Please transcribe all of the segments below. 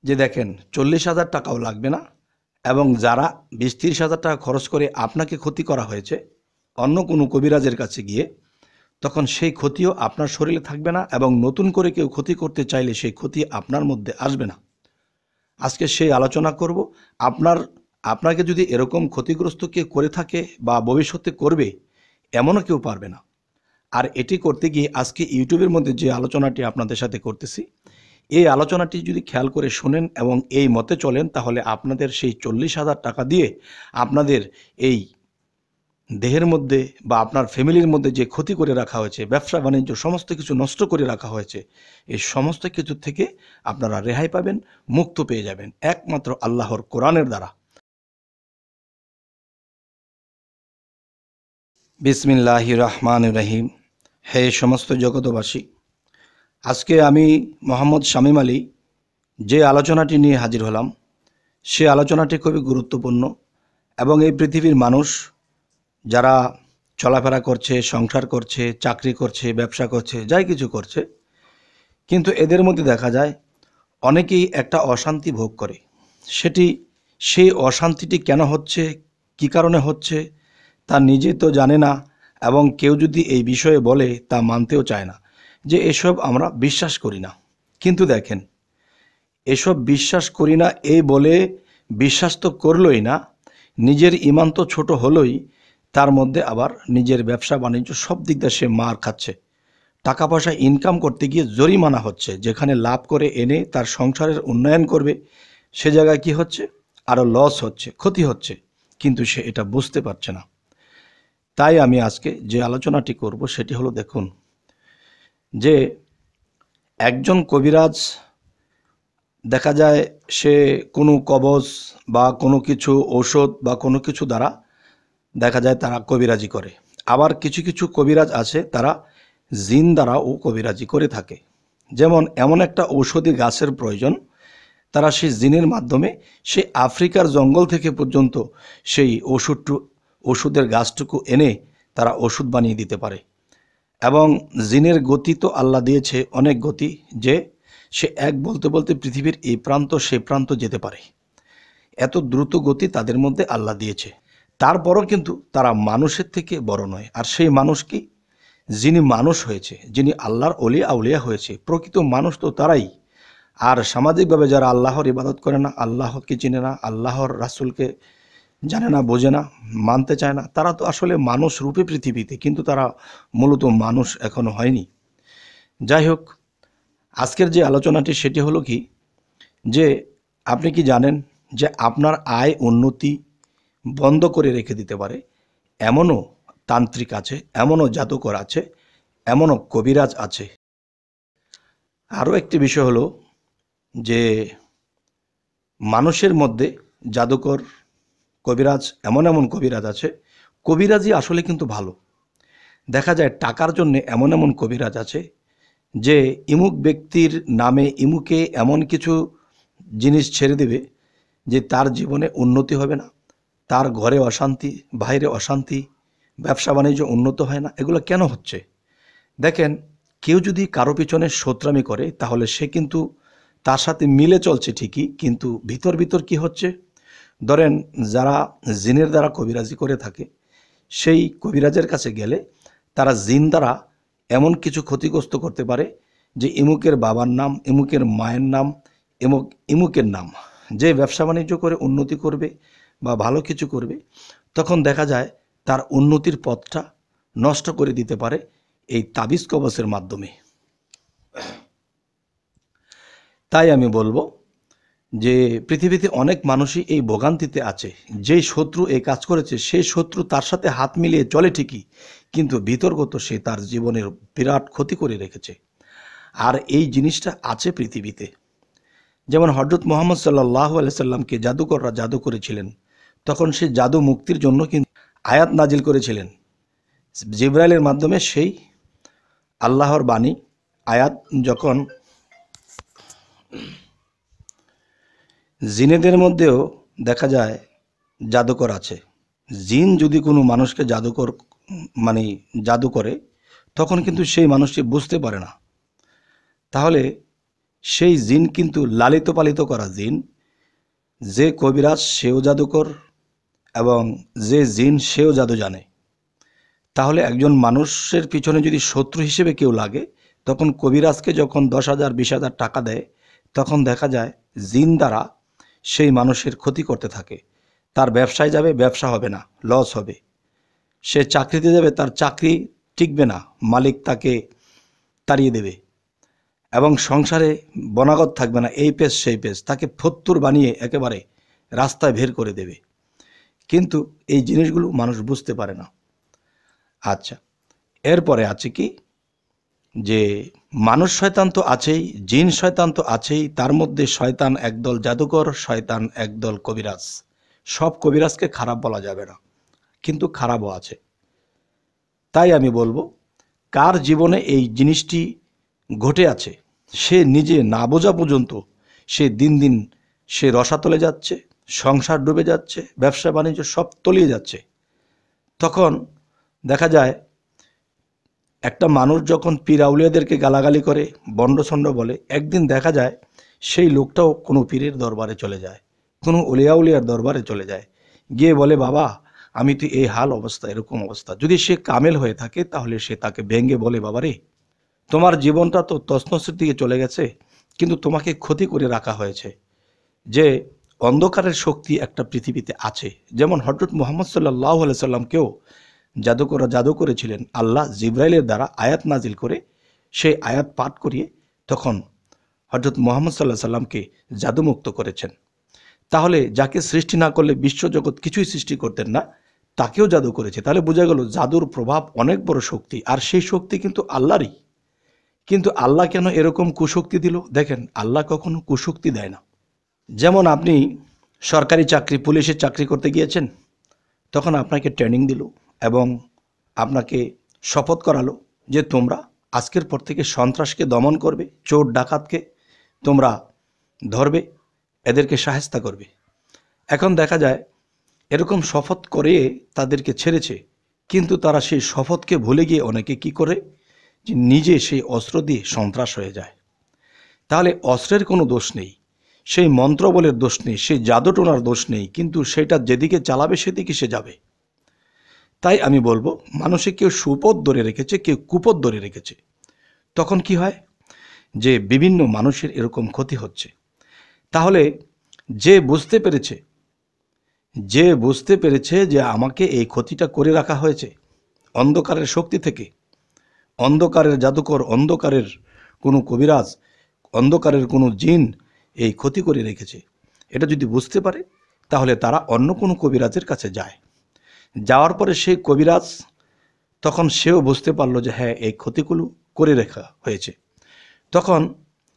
যে দেখেন 40,000 টাকাও লাগবে না, এবং যারা 20-30,000 টাকা খরচ করে আপনাকে ক্ষতি করা হয়েছে অন্য কোনো কবিরাজের কাছে গিয়ে, তখন সেই ক্ষতিও আপনার শরীরে থাকবে না, এবং নতুন করে কেউ ক্ষতি করতে চাইলে সেই ক্ষতি আপনার মধ্যে আসবে না। আজকে সেই আলোচনা করব। আপনাকে যদি এরকম ক্ষতিগ্রস্ত কেউ করে থাকে বা ভবিষ্যতে করবে, এমনও কেউ পারবে না। আর এটি করতে গিয়ে আজকে ইউটিউবের মধ্যে যে আলোচনাটি আপনাদের সাথে করতেছি, এই আলোচনাটি যদি খেয়াল করে শুনেন এবং এই মতে চলেন, তাহলে আপনাদের সেই 40,000 টাকা দিয়ে আপনাদের এই দেহের মধ্যে বা আপনার ফ্যামিলির মধ্যে যে ক্ষতি করে রাখা হয়েছে, ব্যবসা বাণিজ্য সমস্ত কিছু নষ্ট করে রাখা হয়েছে, এই সমস্ত কিছু থেকে আপনারা রেহাই পাবেন, মুক্ত পেয়ে যাবেন একমাত্র আল্লাহর কোরআনের দ্বারা। বিসমিল্লাহির রহমানির রহিম। হে সমস্ত জগতবাসী, আজকে আমি মোহাম্মদ শামীম আলী যে আলোচনাটি নিয়ে হাজির হলাম, সে আলোচনাটি খুবই গুরুত্বপূর্ণ। এবং এই পৃথিবীর মানুষ যারা চলাফেরা করছে, সংসার করছে, চাকরি করছে, ব্যবসা করছে, যাই কিছু করছে, কিন্তু এদের মধ্যে দেখা যায় অনেকেই একটা অশান্তি ভোগ করে। সেই অশান্তিটি কেন হচ্ছে, কী কারণে হচ্ছে, তা নিজে তো জানে না, এবং কেউ যদি এই বিষয়ে বলে তা মানতেও চায় না, যে এসব আমরা বিশ্বাস করি না। কিন্তু দেখেন, এসব বিশ্বাস করি না এই বলে বিশ্বাস তো করলই না, নিজের ঈমান তো ছোট হলোই, তার মধ্যে আবার নিজের ব্যবসা বাণিজ্য সব দিক দিয়ে সে মার খাচ্ছে। টাকা পয়সা ইনকাম করতে গিয়ে জরিমানা হচ্ছে, যেখানে লাভ করে এনে তার সংসারের উন্নয়ন করবে, সে জায়গায় কি হচ্ছে, আরও লস হচ্ছে, ক্ষতি হচ্ছে, কিন্তু সে এটা বুঝতে পারছে না। তাই আমি আজকে যে আলোচনাটি করব সেটি হলো, দেখুন যে একজন কবিরাজ দেখা যায় সে কোনো কবজ বা কোনো কিছু ঔষধ বা কোনো কিছু দ্বারা দেখা যায় তারা কবিরাজি করে। আবার কিছু কিছু কবিরাজ আছে তারা জিন দ্বারাও কবিরাজি করে থাকে। যেমন এমন একটা ঔষধি গাছের প্রয়োজন, তারা সেই জিনের মাধ্যমে সেই আফ্রিকার জঙ্গল থেকে পর্যন্ত সেই ওষুধের গাছটুকু এনে তারা ওষুধ বানিয়ে দিতে পারে। এবং জিনের গতি তো আল্লাহ দিয়েছে অনেক গতি, যে সে এক বলতে বলতে পৃথিবীর এই প্রান্ত সেই প্রান্ত যেতে পারে, এত দ্রুত গতি তাদের মধ্যে আল্লাহ দিয়েছে। তারপরও কিন্তু তারা মানুষের থেকে বড় নয়। আর সেই মানুষ কি, যিনি মানুষ হয়েছে, যিনি আল্লাহর অলিয়া আউলিয়া হয়েছে, প্রকৃত মানুষ তো তারাই। আর সামাজিকভাবে যারা আল্লাহর ইবাদত করে না, আল্লাহকে চিনে না, আল্লাহর রাসূলকে জানে না, বোঝে না, মানতে চায় না, তারা তো আসলে মানুষ রূপে পৃথিবীতে, কিন্তু তারা মূলত মানুষ এখনো হয়নি। যাই হোক, আজকের যে আলোচনাটি সেটি হলো কি, যে আপনি কি জানেন যে আপনার আয় উন্নতি বন্ধ করে রেখে দিতে পারে এমনও তান্ত্রিক আছে, এমনও জাদুকর আছে, এমনও কবিরাজ আছে। আরও একটি বিষয় হলো যে মানুষের মধ্যে জাদুকর, কবিরাজ, এমন এমন কবিরাজ আছে, কবিরাজি আসলে কিন্তু ভালো। দেখা যায় টাকার জন্য এমন এমন কবিরাজ আছে যে ইমুক ব্যক্তির নামে ইমুকে এমন কিছু জিনিস ছেড়ে দেবে যে তার জীবনে উন্নতি হবে না, তার ঘরে অশান্তি, বাইরে অশান্তি, ব্যবসা বাণিজ্য উন্নত হয় না। এগুলো কেন হচ্ছে? দেখেন, কেউ যদি কারো পিছনে শত্রামি করে তাহলে সে কিন্তু তার সাথে মিলে চলছে ঠিকই, কিন্তু ভিতর ভিতর কি হচ্ছে, ধরেন যারা জিনের দ্বারা কবিরাজি করে থাকে, সেই কবিরাজের কাছে গেলে তারা জিন দ্বারা এমন কিছু ক্ষতিগ্রস্ত করতে পারে যে ইমুকের বাবার নাম, ইমুকের মায়ের নাম, ইমুকের নাম, যে ব্যবসা বাণিজ্য করে উন্নতি করবে বা ভালো কিছু করবে, তখন দেখা যায় তার উন্নতির পথটা নষ্ট করে দিতে পারে এই তাবিজ কবচের মাধ্যমে। তাই আমি বলবো যে পৃথিবীতে অনেক মানুষই এই ভোগান্তিতে আছে। যেই শত্রু এই কাজ করেছে সেই শত্রু তার সাথে হাত মিলিয়ে চলে ঠিকই, কিন্তু ভিতরগত সে তার জীবনের বিরাট ক্ষতি করে রেখেছে। আর এই জিনিসটা আছে পৃথিবীতে। যেমন হযরত মুহাম্মদ সাল্লাল্লাহু আলাইহি সাল্লামকে জাদুকররা জাদু করেছিলেন, তখন সে জাদু মুক্তির জন্য কিন্তু আয়াত নাজিল করেছিলেন জিবরাইলের মাধ্যমে। সেই আল্লাহর বাণী আয়াত যখন জিনেদের মধ্যেও দেখা যায় জাদুকর আছে। জিন যদি কোনো মানুষকে জাদু করে, তখন কিন্তু সেই মানুষটি বুঝতে পারে না। তাহলে সেই জিন কিন্তু লালিত পালিত করা জিন। যে কবিরাজ সেও জাদুকর এবং যে জিন সেও জাদু জানে। তাহলে একজন মানুষের পিছনে যদি শত্রু হিসেবে কেউ লাগে, তখন কবিরাজকে যখন 10,000 20,000 টাকা দেয়, তখন দেখা যায় জিন দ্বারা সেই মানুষের ক্ষতি করতে থাকে। তার ব্যবসায় যাবে, ব্যবসা হবে না, লস হবে। সে চাকরিতে যাবে, তার চাকরি টিকবে না, মালিক তাকে তাড়িয়ে দেবে। এবং সংসারে বনাগত থাকবে না, এই পেশ সেই পেশ, তাকে ফত্তুর বানিয়ে একেবারে রাস্তায় বের করে দেবে। কিন্তু এই জিনিসগুলো মানুষ বুঝতে পারে না। আচ্ছা, এরপরে আছে কি, যে মানুষ শয়তান তো আছেই, জিন শয়তান তো আছেই, তার মধ্যে শয়তান একদল জাদুকর, শয়তান একদল কবিরাজ। সব কবিরাজকে খারাপ বলা যাবে না, কিন্তু খারাপও আছে। তাই আমি বলবো, কার জীবনে এই জিনিসটি ঘটে আছে, সে নিজে না বোঝা পর্যন্ত সে দিন দিন সে রসাতলে যাচ্ছে, সংসার ডুবে যাচ্ছে, ব্যবসা বাণিজ্য সব তলিয়ে যাচ্ছে। তখন দেখা যায় একটা মানুষ যখন পীর আউলিয়াদেরকে গালাগালি করে, বন্ডছন্ড বলে, একদিন দেখা যায় সেই লোকটাও কোনো পীরের দরবারে চলে যায়, কোনো উলিয়াউলিয়ার দরবারে চলে যায়, গিয়ে বলে, বাবা আমি তো এই হাল অবস্থা, এরকম অবস্থা। যদি সে কামেল হয়ে থাকে তাহলে সে তাকে ভেঙ্গে বলে, বাবা রে, তোমার জীবনটা তো তছনছের দিকে চলে গেছে, কিন্তু তোমাকে ক্ষতি করে রাখা হয়েছে। যে অন্ধকারের শক্তি একটা পৃথিবীতে আছে, যেমন হযরত মুহাম্মদ সাল্লাল্লাহু আলাইহি সাল্লামকেও জাদুকররা জাদু করেছিলেন, আল্লাহ জিবরাইলের দ্বারা আয়াত নাজিল করে সেই আয়াত পাঠ করিয়ে তখন হযরত মুহাম্মদ সাল্লাল্লাহু আলাইহি সাল্লামকে জাদুমুক্ত করেছেন। তাহলে যাকে সৃষ্টি না করলে বিশ্বজগৎ কিছুই সৃষ্টি করতেন না, তাকেও জাদু করেছে। তাহলে বোঝা গেল জাদুর প্রভাব অনেক বড় শক্তি, আর সেই শক্তি কিন্তু আল্লাহরই। কিন্তু আল্লাহ কেন এরকম কুশক্তি দিল? দেখেন, আল্লাহ কখনো কুশক্তি দেয় না। যেমন আপনি সরকারি চাকরি, পুলিশের চাকরি করতে গিয়েছেন, তখন আপনাকে ট্রেনিং দিল এবং আপনাকে শপথ করালো যে তোমরা আজকের পর থেকে সন্ত্রাসকে দমন করবে, চোর ডাকাতকে তোমরা ধরবে, এদেরকে শায়েস্তা করবে। এখন দেখা যায় এরকম শপথ করে তাদেরকে ছেড়েছে, কিন্তু তারা সেই শপথকে ভুলে গিয়ে অনেকে কি করে, যে নিজে সেই অস্ত্র দিয়ে সন্ত্রাস হয়ে যায়। তাহলে অস্ত্রের কোনো দোষ নেই, সেই মন্ত্রবলের দোষ নেই, সেই জাদুটোনার দোষ নেই, কিন্তু সেটা যেদিকে চালাবে সেদিকে সে যাবে। তাই আমি বলবো, মানুষে কেউ সুপথ ধরে রেখেছে, কেউ কুপথ ধরে রেখেছে। তখন কি হয়, যে বিভিন্ন মানুষের এরকম ক্ষতি হচ্ছে। তাহলে যে বুঝতে পেরেছে যে আমাকে এই ক্ষতিটা করে রাখা হয়েছে অন্ধকারের শক্তি থেকে, অন্ধকারের জাদুকর, অন্ধকারের কোনো কবিরাজ, অন্ধকারের কোনো জিন এই ক্ষতি করে রেখেছে, এটা যদি বুঝতে পারে, তাহলে তারা অন্য কোনো কবিরাজের কাছে যায়। যাওয়ার পরে সেই কবিরাজ তখন সেও বুঝতে পারলো যে হ্যাঁ, এই ক্ষতিগুলো করে রাখা হয়েছে। তখন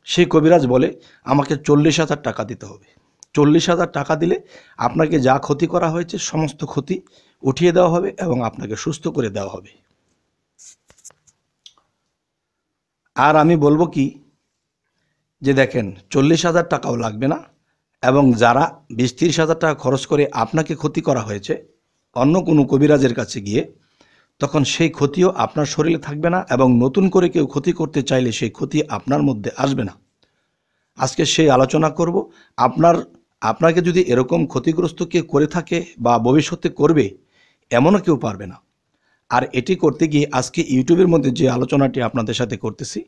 সেই কবিরাজ বলে, আমাকে 40,000 টাকা দিতে হবে। 40,000 টাকা দিলে আপনাকে যা ক্ষতি করা হয়েছে সমস্ত ক্ষতি উঠিয়ে দেওয়া হবে এবং আপনাকে সুস্থ করে দেওয়া হবে। আর আমি বলবো কি, যে দেখেন 40,000 টাকাও লাগবে না, এবং যারা 20-30,000 টাকা খরচ করে আপনাকে ক্ষতি করা হয়েছে অন্য কোনো কবিরাজের কাছে গিয়ে, তখন সেই ক্ষতিও আপনার শরীরে থাকবে না, এবং নতুন করে কেউ ক্ষতি করতে চাইলে সেই ক্ষতি আপনার মধ্যে আসবে না। আজকে সেই আলোচনা করব। আপনাকে যদি এরকম ক্ষতিগ্রস্ত কেউ করে থাকে বা ভবিষ্যতে করবে, এমনও কেউ পারবে না। আর এটি করতে গিয়ে আজকে ইউটিউবের মধ্যে যে আলোচনাটি আপনাদের সাথে করতেছি,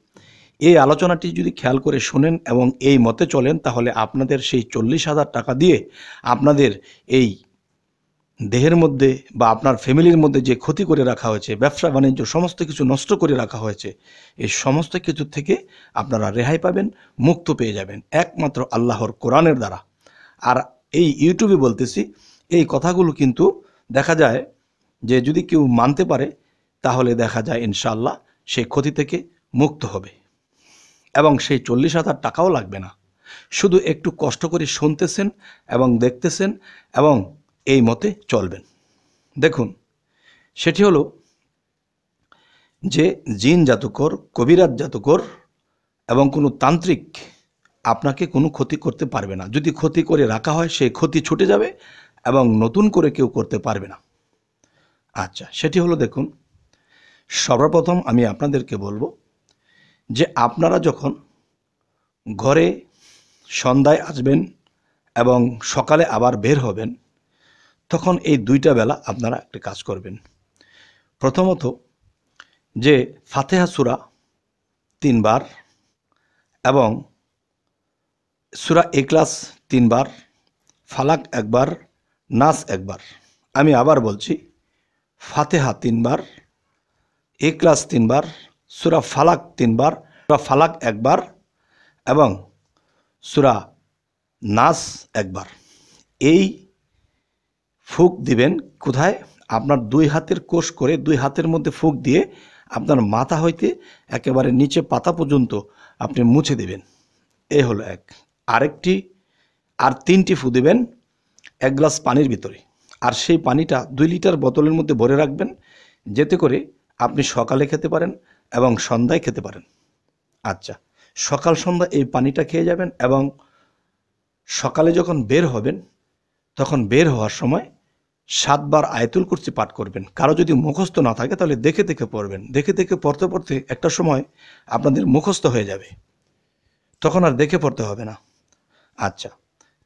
এই আলোচনাটি যদি খেয়াল করে শুনেন এবং এই মতে চলেন, তাহলে আপনাদের সেই 40,000 টাকা দিয়ে আপনাদের এই দেহের মধ্যে বা আপনার ফ্যামিলির মধ্যে যে ক্ষতি করে রাখা হয়েছে, ব্যবসা বাণিজ্য সমস্ত কিছু নষ্ট করে রাখা হয়েছে, এই সমস্ত কিছু থেকে আপনারা রেহাই পাবেন, মুক্ত পেয়ে যাবেন একমাত্র আল্লাহর কোরআনের দ্বারা। আর এই ইউটিউবে বলতেছি, এই কথাগুলো কিন্তু দেখা যায় যে যদি কেউ মানতে পারে, তাহলে দেখা যায় ইনশাআল্লাহ সেই ক্ষতি থেকে মুক্ত হবে, এবং সেই 40,000 টাকাও লাগবে না। শুধু একটু কষ্ট করে শুনতেছেন এবং দেখতেছেন এবং এই মতে চলবেন। দেখুন, সেটি হলো যে জিন জাদুকর, কবিরাজ জাদুকর এবং কোনো তান্ত্রিক আপনাকে কোনো ক্ষতি করতে পারবে না। যদি ক্ষতি করে রাখা হয়, সেই ক্ষতি ছুটে যাবে এবং নতুন করে কেউ করতে পারবে না। আচ্ছা, সেটি হলো, দেখুন, সর্বপ্রথম আমি আপনাদেরকে বলবো যে আপনারা যখন ঘরে সন্ধ্যায় আসবেন এবং সকালে আবার বের হবেন, তখন এই 2টা বেলা আপনারা একটা কাজ করবেন। প্রথমত যে ফাতিহা সূরা 3 বার এবং সূরা ইখলাস 3 বার, ফালাক 1 বার, নাস 1 বার। আমি আবার বলছি, ফাতিহা 3 বার, ইখলাস 3 বার, সূরা ফালাক 3 বার, সূরা ফালাক 1 বার এবং সূরা নাস 1 বার। এই ফুঁক দিবেন কোথায়? আপনার 2 হাতের কোষ করে 2 হাতের মধ্যে ফুঁক দিয়ে আপনার মাথা হইতে একেবারে নিচে পাতা পর্যন্ত আপনি মুছে দেবেন। এই হলো এক। আরেকটি আর 3টি ফু দিবেন 1 গ্লাস পানির ভিতরে, আর সেই পানিটা 2 লিটার বোতলের মধ্যে ভরে রাখবেন, যাতে করে আপনি সকালে খেতে পারেন এবং সন্ধ্যায় খেতে পারেন। আচ্ছা, সকাল সন্ধ্যা এই পানিটা খেয়ে যাবেন এবং সকালে যখন বের হবেন তখন বের হওয়ার সময় 7 বার আয়াতুল কুরসি পাঠ করবেন। কারো যদি মুখস্থ না থাকে তাহলে দেখে দেখে পড়বেন। দেখে দেখে পড়তে পড়তে একটা সময় আপনাদের মুখস্থ হয়ে যাবে, তখন আর দেখে পড়তে হবে না। আচ্ছা,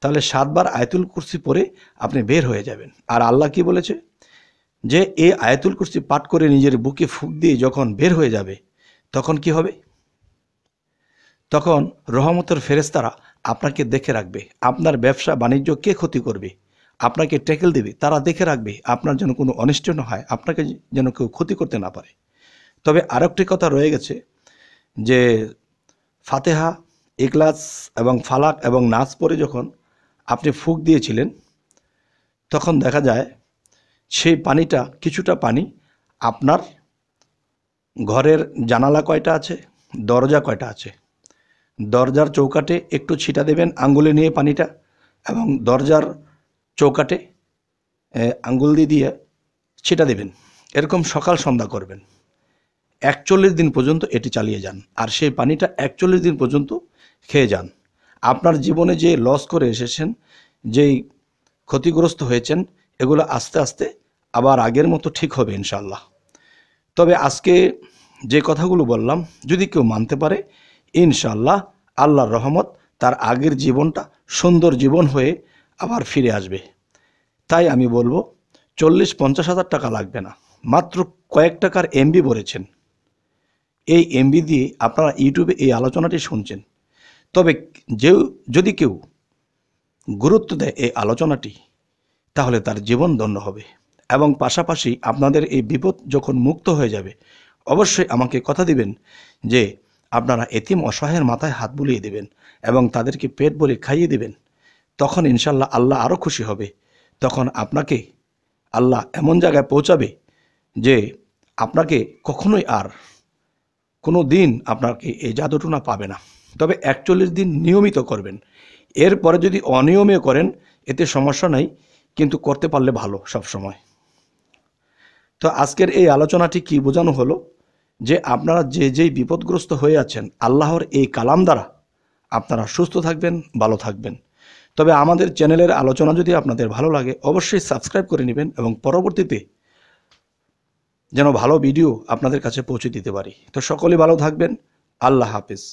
তাহলে 7 বার আয়াতুল কুরসি পড়ে আপনি বের হয়ে যাবেন। আর আল্লাহ কি বলেছে? যে এই আয়াতুল কুরসি পাঠ করে নিজের বুকে ফুঁক দিয়ে যখন বের হয়ে যাবে, তখন কি হবে? তখন রহমতের ফেরেশতারা আপনাকে দেখে রাখবে। আপনার ব্যবসা বাণিজ্য কে ক্ষতি করবে, আপনাকে ট্যাকেল দেবে, তারা দেখে রাখবে আপনার যেন কোনো অনিষ্ট না হয়, আপনাকে যেন কেউ ক্ষতি করতে না পারে। তবে আরেকটি কথা রয়ে গেছে, যে ফাতিহা, ইখলাস এবং ফালাক এবং নাস পড়ে যখন আপনি ফুঁক দিয়েছিলেন, তখন দেখা যায় সেই পানিটা, কিছুটা পানি আপনার ঘরের জানালা কয়টা আছে, দরজা কয়টা আছে, দরজার চৌকাঠে একটু ছিটা দেবেন আঙ্গুলে নিয়ে পানিটা, এবং দরজার চৌকাঠে আঙ্গুল দিয়ে ছিটা দেবেন। এরকম সকাল সন্ধ্যা করবেন। 41 দিন পর্যন্ত এটি চালিয়ে যান, আর সেই পানিটা 41 দিন পর্যন্ত খেয়ে যান। আপনার জীবনে যে লস করে এসেছেন, যেই ক্ষতিগ্রস্ত হয়েছেন, এগুলো আস্তে আস্তে আবার আগের মতো ঠিক হবে ইনশাআল্লাহ। তবে আজকে যে কথাগুলো বললাম, যদি কেউ মানতে পারে, ইনশাআল্লাহ আল্লাহর রহমত তার আগের জীবনটা সুন্দর জীবন হয়ে আবার ফিরে আসবে। তাই আমি বলবো, 40-50 হাজার টাকা লাগবে না, মাত্র কয়েক টাকার এমবি ভরেছেন। এই এমবি দিয়ে আপনারা ইউটিউবে এই আলোচনাটি শুনছেন। তবে যদি কেউ গুরুত্ব দেয় এই আলোচনাটি, তাহলে তার জীবন ধন্য হবে। এবং পাশাপাশি আপনাদের এই বিপদ যখন মুক্ত হয়ে যাবে, অবশ্যই আমাকে কথা দিবেন যে আপনারা এতিম অসহায়ের মাথায় হাত বুলিয়ে দেবেন এবং তাদেরকে পেট ভরে খাইয়ে দেবেন। তখন ইনশাল্লাহ আল্লাহ আরও খুশি হবে। তখন আপনাকে আল্লাহ এমন জায়গায় পৌঁছাবে যে আপনাকে কখনোই আর কোনো দিন আপনাকে এই জাদুটুনা পাবে না। তবে 41 দিন নিয়মিত করবেন। এরপরে যদি অনিয়মে করেন, এতে সমস্যা নাই, কিন্তু করতে পারলে ভালো সব সময়। তো আজকের এই আলোচনাটি কি বোঝানো হলো, যে আপনারা যেই বিপদগ্রস্ত হয়ে আছেন, আল্লাহর এই কালাম দ্বারা আপনারা সুস্থ থাকবেন, ভালো থাকবেন। তবে আমাদের চ্যানেলের আলোচনা যদি আপনাদের ভালো লাগে, অবশ্যই সাবস্ক্রাইব করে নেবেন এবং পরবর্তীতে যেন ভালো ভিডিও আপনাদের কাছে পৌঁছে দিতে পারি। তো সকলেই ভালো থাকবেন। আল্লাহ হাফেজ।